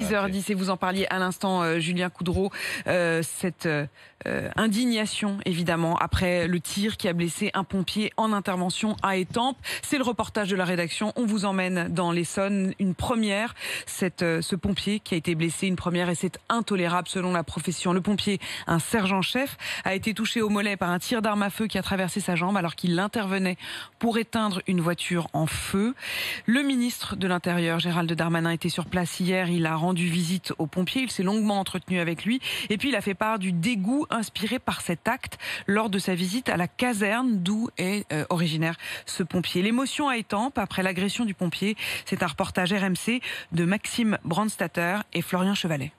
6h10 et vous en parliez à l'instant, Julien Coudreau, cette indignation évidemment après le tir qui a blessé un pompier en intervention à Étampes. C'est le reportage de la rédaction. On vous emmène dans l'Essonne. Une première, ce pompier qui a été blessé, une première, et c'est intolérable selon la profession. Le pompier, un sergent-chef, a été touché au mollet par un tir d'arme à feu qui a traversé sa jambe alors qu'il intervenait pour éteindre une voiture en feu. Le ministre de l'Intérieur, Gérald Darmanin, était sur place hier. Il a rendu visite au pompier. Il s'est longuement entretenu avec lui. Et puis, il a fait part du dégoût inspiré par cet acte lors de sa visite à la caserne d'où est originaire ce pompier. L'émotion à Étampes après l'agression du pompier. C'est un reportage RMC de Maxime Brandstatter et Florian Chevalet.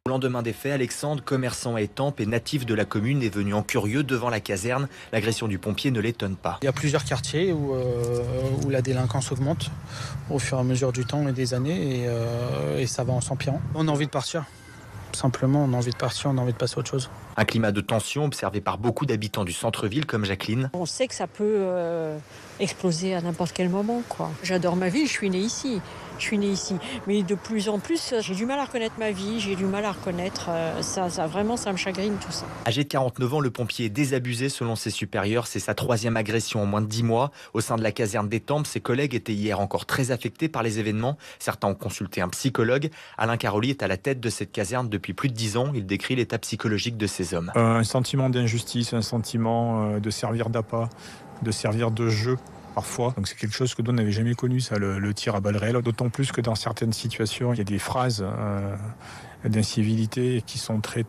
Au lendemain des faits, Alexandre, commerçant à Étampes et natif de la commune, est venu en curieux devant la caserne. L'agression du pompier ne l'étonne pas. Il y a plusieurs quartiers où la délinquance augmente au fur et à mesure du temps et des années et ça va en s'empirant. On a envie de partir. Simplement, on a envie de partir, on a envie de passer à autre chose. Un climat de tension observé par beaucoup d'habitants du centre-ville comme Jacqueline. On sait que ça peut exploser à n'importe quel moment, quoi. J'adore ma vie, je suis née ici. Mais de plus en plus, j'ai du mal à reconnaître ma vie, j'ai du mal à reconnaître ça me chagrine tout ça. Âgé de 49 ans, le pompier est désabusé selon ses supérieurs. C'est sa 3e agression en moins de 10 mois. Au sein de la caserne d'Étampes, ses collègues étaient hier encore très affectés par les événements. Certains ont consulté un psychologue. Alain Caroli est à la tête de cette caserne depuis plus de 10 ans. Il décrit l'état psychologique de ces hommes. Un sentiment d'injustice, un sentiment de servir d'appât, de servir de jeu. Parfois. Donc c'est quelque chose que nous n'avait jamais connu, ça, le tir à balles réelles. D'autant plus que dans certaines situations, il y a des phrases d'incivilité qui sont très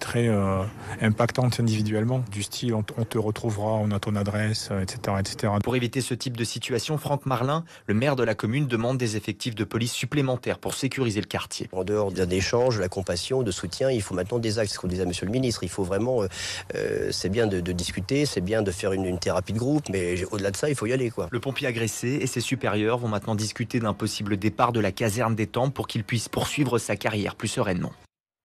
impactantes individuellement. Du style, on te retrouvera, on a ton adresse, etc., etc. Pour éviter ce type de situation, Franck Marlin, le maire de la commune, demande des effectifs de police supplémentaires pour sécuriser le quartier. En dehors d'un échange, de la compassion, de soutien, il faut maintenant des actes. Ce qu'on disait à monsieur le ministre, il faut vraiment, c'est bien de discuter, c'est bien de faire une thérapie de groupe, mais au-delà de ça, il faut y aller, quoi. Le pompier agressé et ses supérieurs vont maintenant discuter d'un possible départ de la caserne d'Étampes pour qu'il puisse poursuivre sa carrière plus sereinement.